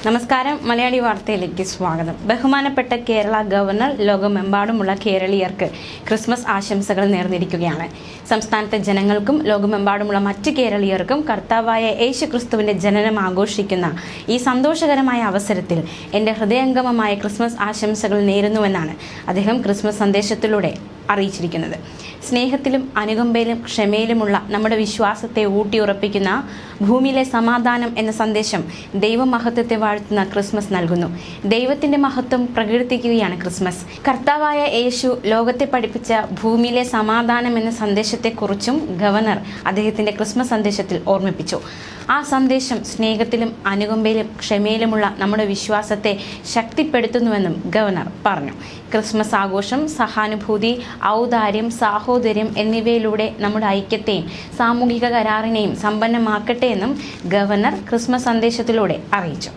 നമസ്കാരം. മലയാളി വാർത്തയിലേക്ക് സ്വാഗതം. ബഹുമാനപ്പെട്ട കേരള ഗവർണർ ലോകമെമ്പാടുമുള്ള കേരളീയർക്ക് ക്രിസ്മസ് ആശംസകൾ നേർന്നിരിക്കുകയാണ്. സംസ്ഥാനത്തെ ജനങ്ങൾക്കും ലോകമെമ്പാടുമുള്ള മറ്റ് കേരളീയർക്കും കർത്താവായ യേശുക്രിസ്തുവിന്റെ ജനനം ആഘോഷിക്കുന്ന ഈ സന്തോഷകരമായ അവസരത്തിൽ എൻ്റെ ഹൃദയംഗമമായ ക്രിസ്മസ് ആശംസകൾ നേരുന്നുവെന്നാണ് അദ്ദേഹം ക്രിസ്മസ് സന്ദേശത്തിലൂടെ അറിയിച്ചിരിക്കുന്നത്. സ്നേഹത്തിലും അനുകമ്പയിലും ക്ഷമയിലുമുള്ള നമ്മുടെ വിശ്വാസത്തെ ഊട്ടിയുറപ്പിക്കുന്ന ഭൂമിയിലെ സമാധാനം എന്ന സന്ദേശം ദൈവമഹത്വത്തെ വാഴ്ത്തുന്ന ക്രിസ്മസ് നൽകുന്നു. ദൈവത്തിന്റെ മഹത്വം പ്രകീർത്തിക്കുകയാണ് ക്രിസ്മസ്. കർത്താവായ യേശു ലോകത്തെ പഠിപ്പിച്ച ഭൂമിയിലെ സമാധാനം എന്ന സന്ദേശത്തെക്കുറിച്ചും ഗവർണർ അദ്ദേഹത്തിന്റെ ക്രിസ്മസ് സന്ദേശത്തിൽ ഓർമ്മിപ്പിച്ചു. ആ സന്ദേശം സ്നേഹത്തിലും അനുകമ്പയിലും ക്ഷമയിലുമുള്ള നമ്മുടെ വിശ്വാസത്തെ ശക്തിപ്പെടുത്തുന്നുവെന്നും ഗവർണർ പറഞ്ഞു. ക്രിസ്മസ് ആഘോഷം സഹാനുഭൂതി, ഔദാര്യം, സാഹോദര്യം എന്നിവയിലൂടെ നമ്മുടെ ഐക്യത്തെയും സാമൂഹിക കരാറിനെയും സമ്പന്നമാക്കട്ടെ എന്നും ഗവർണർ ക്രിസ്മസ് സന്ദേശത്തിലൂടെ അറിയിച്ചു.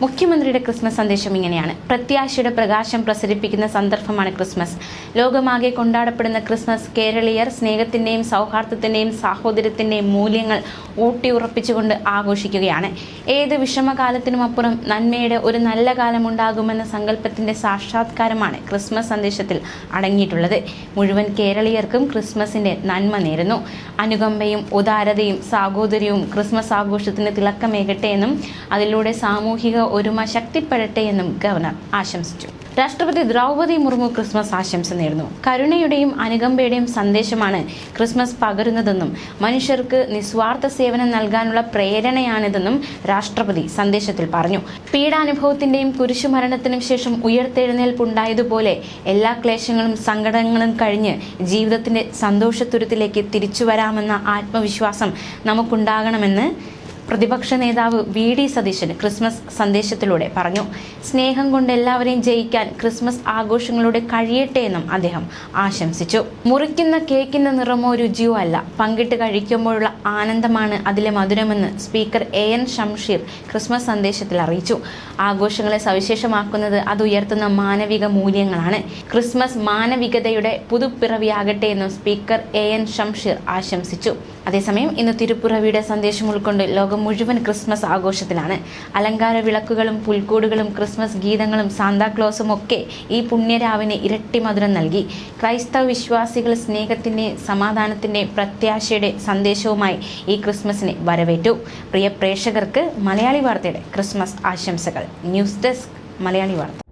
മുഖ്യമന്ത്രിയുടെ ക്രിസ്മസ് സന്ദേശം ഇങ്ങനെയാണ്: പ്രത്യാശയുടെ പ്രകാശം പ്രസരിപ്പിക്കുന്ന സന്ദർഭമാണ് ക്രിസ്മസ്. ലോകമാകെ കൊണ്ടാടപ്പെടുന്ന ക്രിസ്മസ് കേരളീയർ സ്നേഹത്തിൻ്റെയും സൗഹാർദ്ദത്തിൻ്റെയും സാഹോദര്യത്തിൻ്റെയും മൂല്യങ്ങൾ ഊട്ടിയുറപ്പിച്ചുകൊണ്ട് ആഘോഷിക്കുകയാണ്. ഏത് വിഷമകാലത്തിനുമപ്പുറം നന്മയുടെ ഒരു നല്ല കാലമുണ്ടാകുമെന്ന സങ്കല്പത്തിൻ്റെ സാക്ഷാത്കാരമാണ് ക്രിസ്മസ് സന്ദേശത്തിൽ അടങ്ങിയിട്ടുള്ളത്. മുഴുവൻ കേരളീയർക്കും ക്രിസ്മസിൻ്റെ നന്മ നേരുന്നു. അനുകമ്പയും ഉദാരതയും സാഹോദര്യവും ക്രിസ്മസ് ആഘോഷത്തിന് തിളക്കമേകട്ടെ എന്നും അതിലൂടെ സാമൂഹിക ഒരുമ ശക്തിപ്പെടട്ടെ എന്നും ഗവർണർ ആശംസിച്ചു. രാഷ്ട്രപതി ദ്രൗപദി മുർമു ക്രിസ്മസ് ആശംസ നേർന്നു. കരുണയുടെയും അനുകമ്പയുടെയും സന്ദേശമാണ് ക്രിസ്മസ് പകരുന്നതെന്നും മനുഷ്യർക്ക് നിസ്വാർത്ഥ സേവനം നൽകാനുള്ള പ്രേരണയാണിതെന്നും രാഷ്ട്രപതി സന്ദേശത്തിൽ പറഞ്ഞു. പീഡാനുഭവത്തിന്റെയും കുരിശുമരണത്തിനും ശേഷം ഉയർത്തെഴുന്നേൽപ്പുണ്ടായതുപോലെ എല്ലാ ക്ലേശങ്ങളും സങ്കടങ്ങളും കഴിഞ്ഞ് ജീവിതത്തിന്റെ സന്തോഷത്തുരുത്തിലേക്ക് തിരിച്ചു വരാമെന്ന ആത്മവിശ്വാസം നമുക്കുണ്ടാകണമെന്ന് പ്രതിപക്ഷ നേതാവ് VD സതീശൻ ക്രിസ്മസ് സന്ദേശത്തിലൂടെ പറഞ്ഞു. സ്നേഹം കൊണ്ട് എല്ലാവരെയും ജയിക്കാൻ ക്രിസ്മസ് ആഘോഷങ്ങളുടെ കഴിയട്ടെ എന്നും അദ്ദേഹം ആശംസിച്ചു. മുറിക്കുന്ന കേക്കിന്റെ നിറമോ രുചിയോ അല്ല, പങ്കിട്ട് കഴിക്കുമ്പോഴുള്ള ആനന്ദമാണ് അതിലെ മധുരമെന്ന് സ്പീക്കർ AN ഷംഷീർ ക്രിസ്മസ് സന്ദേശത്തിൽ അറിയിച്ചു. ആഘോഷങ്ങളെ സവിശേഷമാക്കുന്നത് അത് ഉയർത്തുന്ന മാനവിക മൂല്യങ്ങളാണ്. ക്രിസ്മസ് മാനവികതയുടെ പുതുപ്പിറവിയാകട്ടെ എന്നും സ്പീക്കർ AN ഷംഷീർ ആശംസിച്ചു. അതേസമയം ഇന്ന് തിരുപ്പിറവിയുടെ സന്ദേശം ഉൾക്കൊണ്ട് ലോകം മുഴുവൻ ക്രിസ്മസ് ആഘോഷത്തിലാണ്. അലങ്കാര വിളക്കുകളും പുൽക്കൂടുകളും ക്രിസ്മസ് ഗീതങ്ങളും സാന്താക്ലോസും ഒക്കെ ഈ പുണ്യരാവിന് ഇരട്ടി മധുരം നൽകി. ക്രൈസ്തവ വിശ്വാസികൾ സ്നേഹത്തിൻ്റെയും സമാധാനത്തിൻ്റെയും പ്രത്യാശയുടെ സന്ദേശവുമായി ഈ ക്രിസ്മസിനെ വരവേറ്റു. പ്രിയ പ്രേക്ഷകർക്ക് മലയാളി വാർത്തയുടെ ക്രിസ്മസ് ആശംസകൾ. ന്യൂസ് ഡെസ്ക് മലയാളി വാർത്ത.